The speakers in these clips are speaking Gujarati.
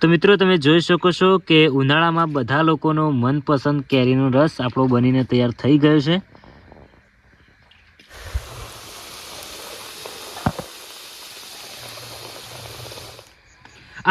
તો મિત્રો તમે જોઈ શકો છો કે ઉનાળામાં બધા લોકોનો મનપસંદ કેરીનો રસ આપણો બનીને તૈયાર થઈ ગયો છે।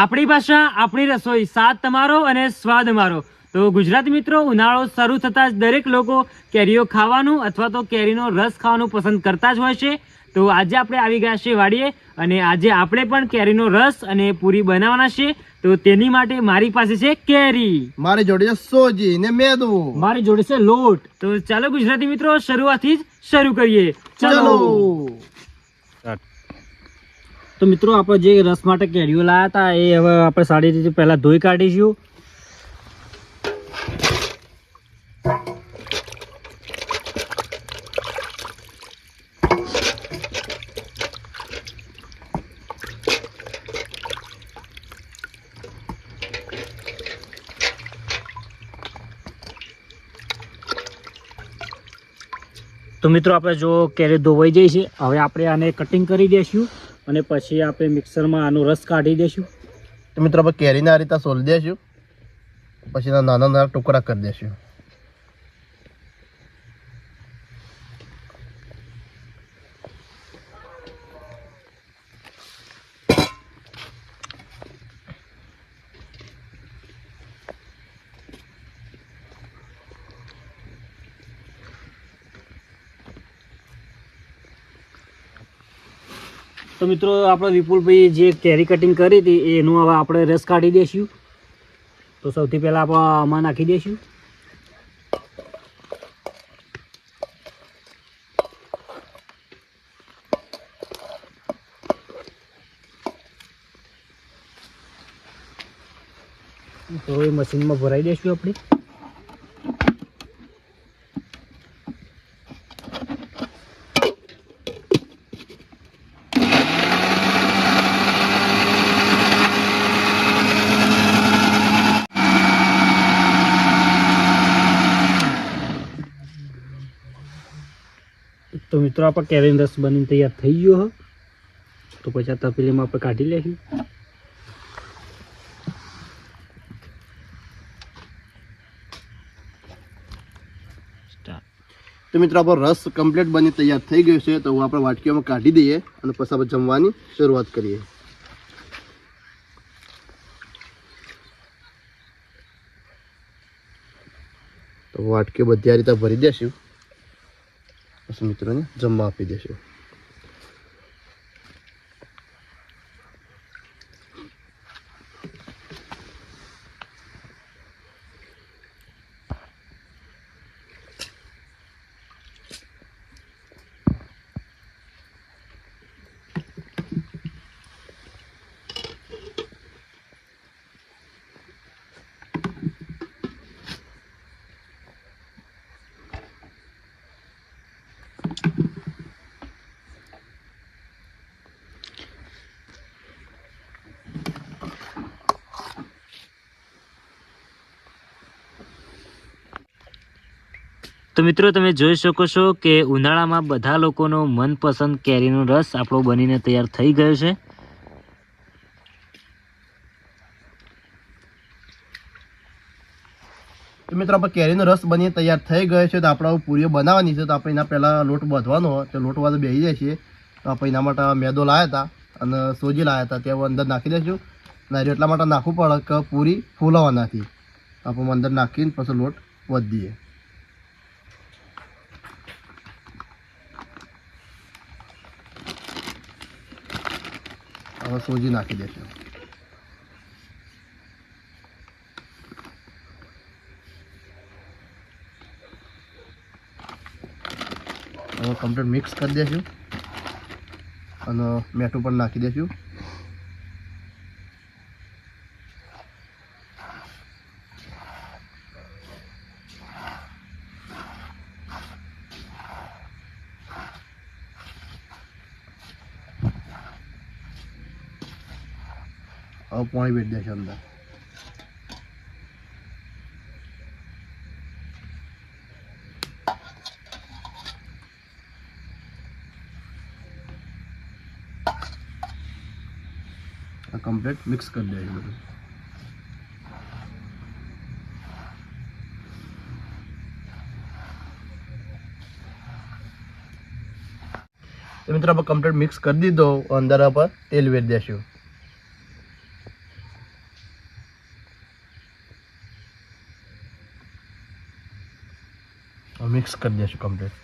આપણી ભાષા આપણી રસોઈ, સ્વાદ તમારો અને સ્વાદ અમારો। તો ગુજરાતી મિત્રો, ઉનાળો શરૂ થતાં જ દરેક લોકો કેરીઓ ખાવાનું અથવા તો કેરીનો રસ ખાવાનું પસંદ કરતા જ હોય છે। તો આજે આપણે આવી ગયા છીએ વાડીએ અને આજે આપણે પણ કેરીનો રસ અને પૂરી બનાવવાના છે। તો તેની માટે મારી પાસે છે કેરી, મારી જોડે છે સોજી ને મેદો, મારી જોડે છે લોટ। તો ચાલો ગુજરાતી મિત્રો, શરૂઆતથી જ શરૂ કરીએ। ચલો। તો મિત્રો, આપણે જે રસ માટે કેરીઓ લાવ્યા હતા એ હવે આપણે સારી રીતે પહેલા ધોઈ કાઢીશું। તો મિત્રો, આપણે જો કેરી ધોવાઈ જાય છે, હવે આપણે આને કટિંગ કરી દઈશું અને પછી આપણે મિક્સરમાં આનો રસ કાઢી દઈશું। તો મિત્રો આપણે કેરીને આ રીતે સોલી દઈશું, પછી એના નાના નાના ટુકડા કરી દઈશું। તો મિત્રો, આપણે વિપુલભાઈ જે કેરી કટિંગ કરી હતી એનું હવે આપણે રસ કાઢી દઈશું। તો સૌથી પહેલાં આપણે આમાં નાખી દઈશું। તો એ મશીનમાં ભરાઈ દઈશું આપણે। તો મિત્રો, આપણે કેરીનો રસ બનીને તૈયાર થઈ ગયો હોય, તો પછી આ તપેલીમાં આપણે કાઢી લઈશું। તો મિત્રો આપણો રસ કમ્પ્લીટ બની તૈયાર થઈ ગયો છે। તો આપણે વાટકીઓમાં કાઢી દઈએ અને પછી આપણે જમવાની શરૂઆત કરીએ। તો વાટકીઓ બધી આ રીતે ભરી દેશું, પછી મિત્રોને જમવા આપી દેશું। તો મિત્રો, તમે જોઈ શકો છો કે ઉનાળામાં બધા લોકોનો મનપસંદ કેરીનો રસ આપણો બનીને તૈયાર થઈ ગયો છે। તો મિત્રો આપણે કેરીનો રસ બની તૈયાર થઈ ગયો છે। તો આપણે પૂરીઓ બનાવવાની છે, તો આપણે એના પહેલાં લોટ બાંધવાનો હોય, તો લોટ વાળો બેસી જાય છે। તો આપણે એના માટે મેદો લાવ્યા હતા અને સોજી લાવ્યા હતા, તે અંદર નાખી દઈશું। અને એટલા માટે નાખવું પડે કે પૂરી ફૂલાવાનાથી આપણે અંદર નાખીને પછી લોટ વધી દઈએ। હવે સોજી નાખી દઈશું। હવે કમ્પ્લીટ મિક્સ કરી દઈશું અને મીઠું પણ નાખી દઈશું। હવે પાણી વેચ દેશે અંદર। कंप्लीट मिक्स कर दिया है। તો મિત્રો આપણે કમ્પ્લીટ મિક્સ કરી દીધો. અંદર આપણે તેલ વેરી દેશું. મિક્સ કરી દઈશું કમ્પ્લીટ.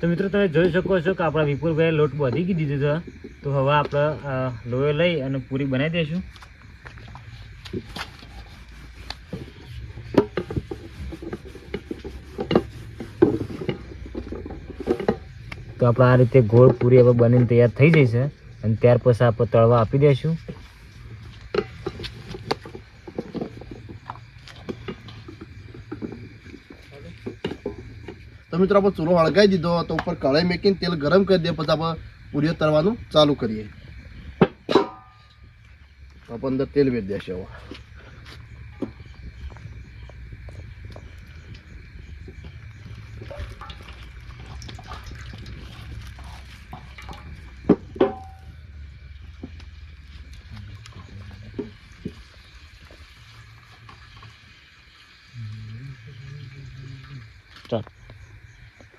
તો મિત્રો તમે જોઈ શકો છો કે આપણા વિપુલભાઈએ લોટ બાંધી દીધો છે. તો હવે આપણે લોહી લઈ અને પૂરી બનાવી દઈશું. તો આપણે આ રીતે ગોળ પૂરી હવે બનીને તૈયાર થઈ જશે અને ત્યાર પછી આપણે તળવા આપી દઈશું. તો મિત્રો આપણે ચૂલો હળગાવી દીધો. તો ઉપર કઢાઈ મૂકીને તેલ ગરમ કરી દઈએ. પછી આપણે પૂરીઓ તળવાનું ચાલુ કરીએ. આપણે અંદર તેલ વેરી દેશે. હવે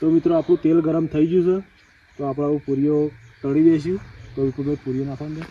તો મિત્રો આપણું તેલ ગરમ થઈ ગયું છે. તો આપણે હવે પૂરીઓ તળી દઈશું. તો વિપુલભાઈ પૂરીઓ નાખવાની.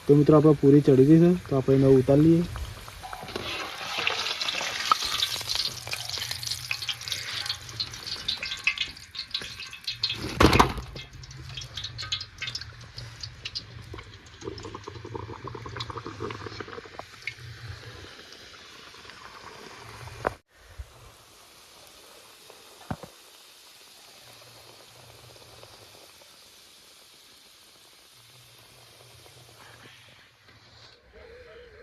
તો મિત્રો આપણે પૂરી ચડી ગઈ છે. તો આપણે એને ઉતારી લઈએ.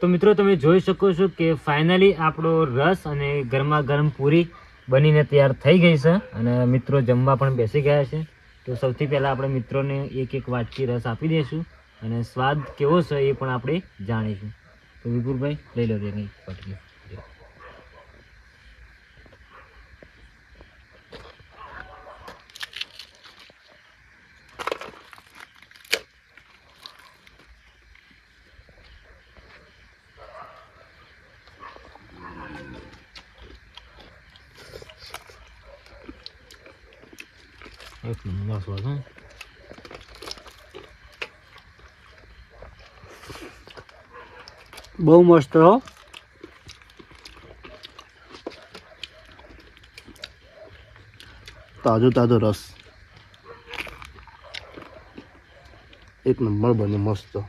તો મિત્રો તમે જોઈ શકો છો કે ફાઇનલી આપણો રસ અને ગરમા ગરમ પૂરી બનીને તૈયાર થઈ ગઈ છે અને મિત્રો જમવા પણ બેસી ગયા છે. તો સૌથી પહેલાં આપણે મિત્રોને એક એક વાટકી રસ આપી દઈશું અને સ્વાદ કેવો છે એ પણ આપણે જાણીશું. તો વિપુલભાઈ લઈ લો એક વાટકી. એક નંબર સ્વાદ. બહુ મસ્ત હો. તાજો તાજો રસ એક નંબર બને મસ્ત.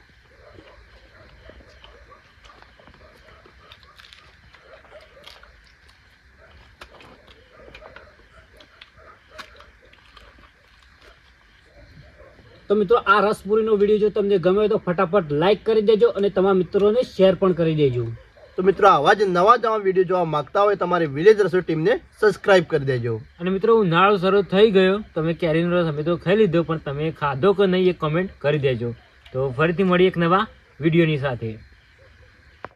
તો મિત્રો આ રસપુરીનો વિડીયો જો તમને ગમે તો ફટાફટ લાઈક કરી દેજો અને તમારા મિત્રોને શેર પણ કરી દેજો. તો મિત્રો આવા જ નવા વિડીયો જોવા માંગતા હોય તમારી વિલેજ રસોઈ ટીમને સબસ્ક્રાઇબ કરી દેજો. અને મિત્રો ઉનાળો શરૂ થઈ ગયો. તમે કેરીનો રસ અમે તો ખાઈ લીધો પણ તમે ખાધો કે નહીં એ કમેન્ટ કરી દેજો. તો ફરીથી મળીએ એક નવા વિડીયોની સાથે.